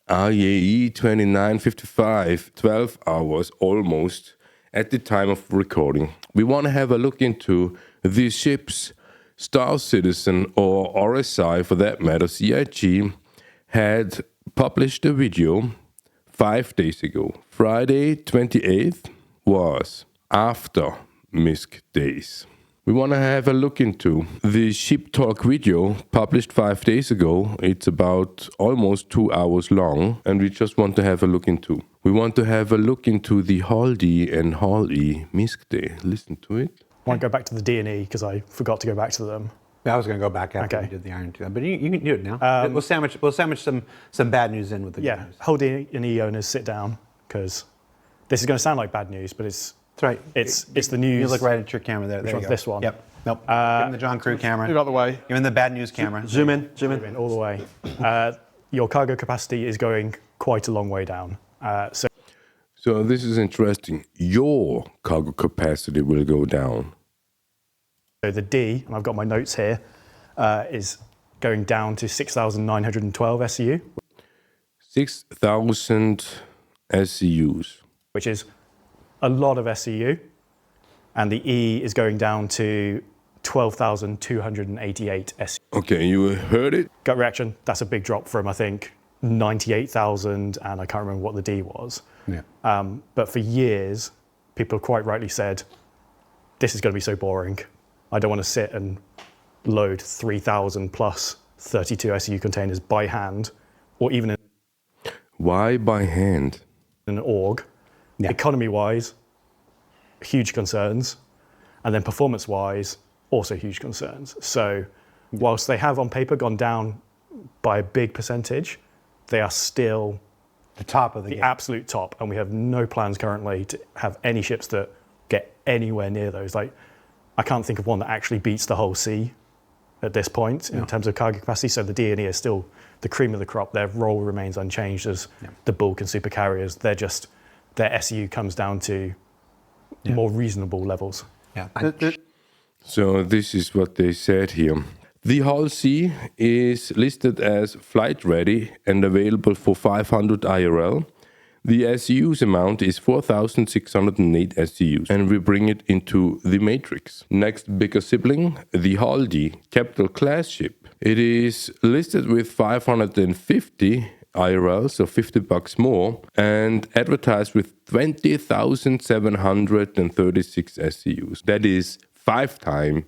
IAE 2955, 12 hours almost at the time of recording. We want to have a look into these ships. Star Citizen, or RSI for that matter, CIG, had published a video 5 days ago. Friday 28th was after MISC days. We want to have a look into the ship talk video published 5 days ago. It's about almost 2 hours long, and we just want to have a look into. We want to have a look into the Haldi and Hali MISC day. Listen to it. I won't go back to the D&E because I forgot to go back to them. Yeah, I was going to go back after we did the Iron 2, but you can do it now. We'll sandwich some bad news in with the good news. Whole D&E owners, sit down, because this is going to sound like bad news, but it's right. It's the news. You look right at your camera there. There you go. This one. Yep. Nope. Give him the John Crew camera. Move out the way. Give him the bad news camera. Zoom in all the way. Your cargo capacity is going quite a long way down. So this is interesting. Your cargo capacity will go down. So the D, and I've got my notes here, is going down to 6,912 SCU. 6,000 SCUs. Which is a lot of SCU. And the E is going down to 12,288 SCU. Okay, you heard it? Gut reaction, that's a big drop from, I think, 98,000, and I can't remember what the D was. Yeah. But for years, people quite rightly said, this is going to be so boring. I don't want to sit and load 3,000 plus 32 SCU containers by hand, or even in Why by hand? an org. Yeah. Economy-wise, huge concerns. And then performance-wise, also huge concerns. So whilst they have on paper gone down by a big percentage, they are still the top of the game. Absolute top. And we have no plans currently to have any ships that get anywhere near those. Like, I can't think of one that actually beats the whole sea at this point in terms of cargo capacity. So the D&E is still the cream of the crop. Their role remains unchanged as the bulk and super carriers. Their SEU comes down to more reasonable levels. Yeah. So this is what they said here. The Hull C is listed as flight ready and available for 500 IRL. The SCUs amount is 4,608 SCUs, and we bring it into the matrix. Next bigger sibling, the Haldi capital class ship. It is listed with 550 IRL, so $50 more, and advertised with 20,736 SCUs. That is 5 times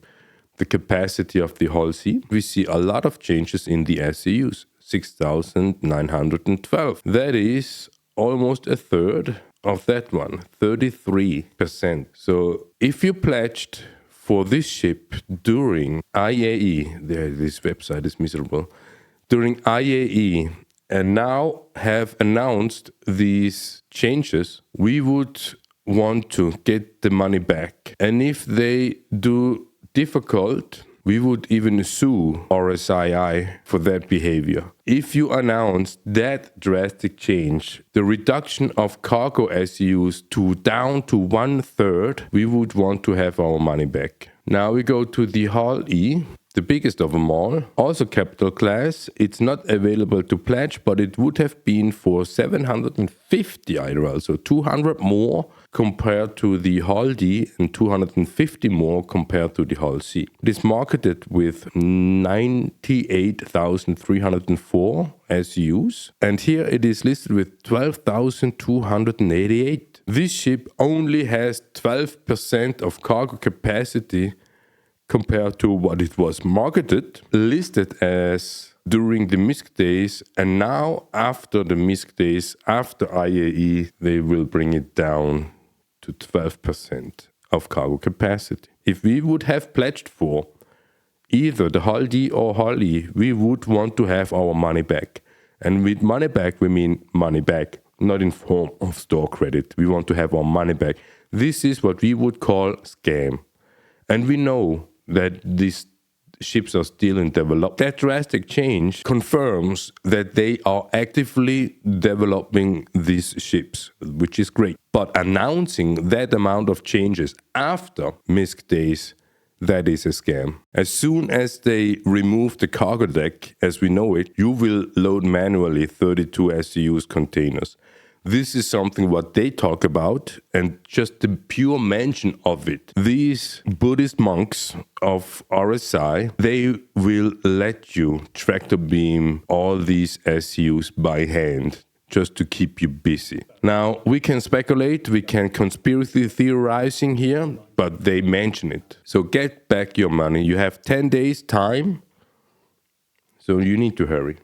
the capacity of the Hull C. We see a lot of changes in the SCUs, 6,912. That is almost a third of that one, 33%. So if you pledged for this ship during IAE, this website is miserable, during IAE, and now have announced these changes, we would want to get the money back. And if they do difficult, we would even sue RSII for that behavior. If you announce that drastic change, the reduction of cargo SUs down to 1/3, we would want to have our money back. Now we go to the Hull E, the biggest of them all, also capital class. It's not available to pledge, but it would have been for 750 IRL, so 200 more compared to the Hull D and 250 more compared to the Hull C. It is marketed with 98,304 SUs, and here it is listed with 12,288. This ship only has 12% of cargo capacity compared to what it was marketed, listed as during the MISC days, and now after the MISC days, after IAE, they will bring it down to 12% of cargo capacity. If we would have pledged for either the Hull D or Hull E, we would want to have our money back. And with money back, we mean money back, not in form of store credit. We want to have our money back. This is what we would call scam. And we know that these ships are still in development. That drastic change confirms that they are actively developing these ships, which is great. But announcing that amount of changes after MISC days that is a scam. As soon as they remove the cargo deck, as we know it, you will load manually 32 SCUs containers. This is something what they talk about, and just the pure mention of it. These Buddhist monks of RSI, they will let you tractor beam all these SCUs by hand, just to keep you busy. Now, we can speculate, we can conspiracy theorizing here, but they mention it. So get back your money. You have 10 days time, so you need to hurry.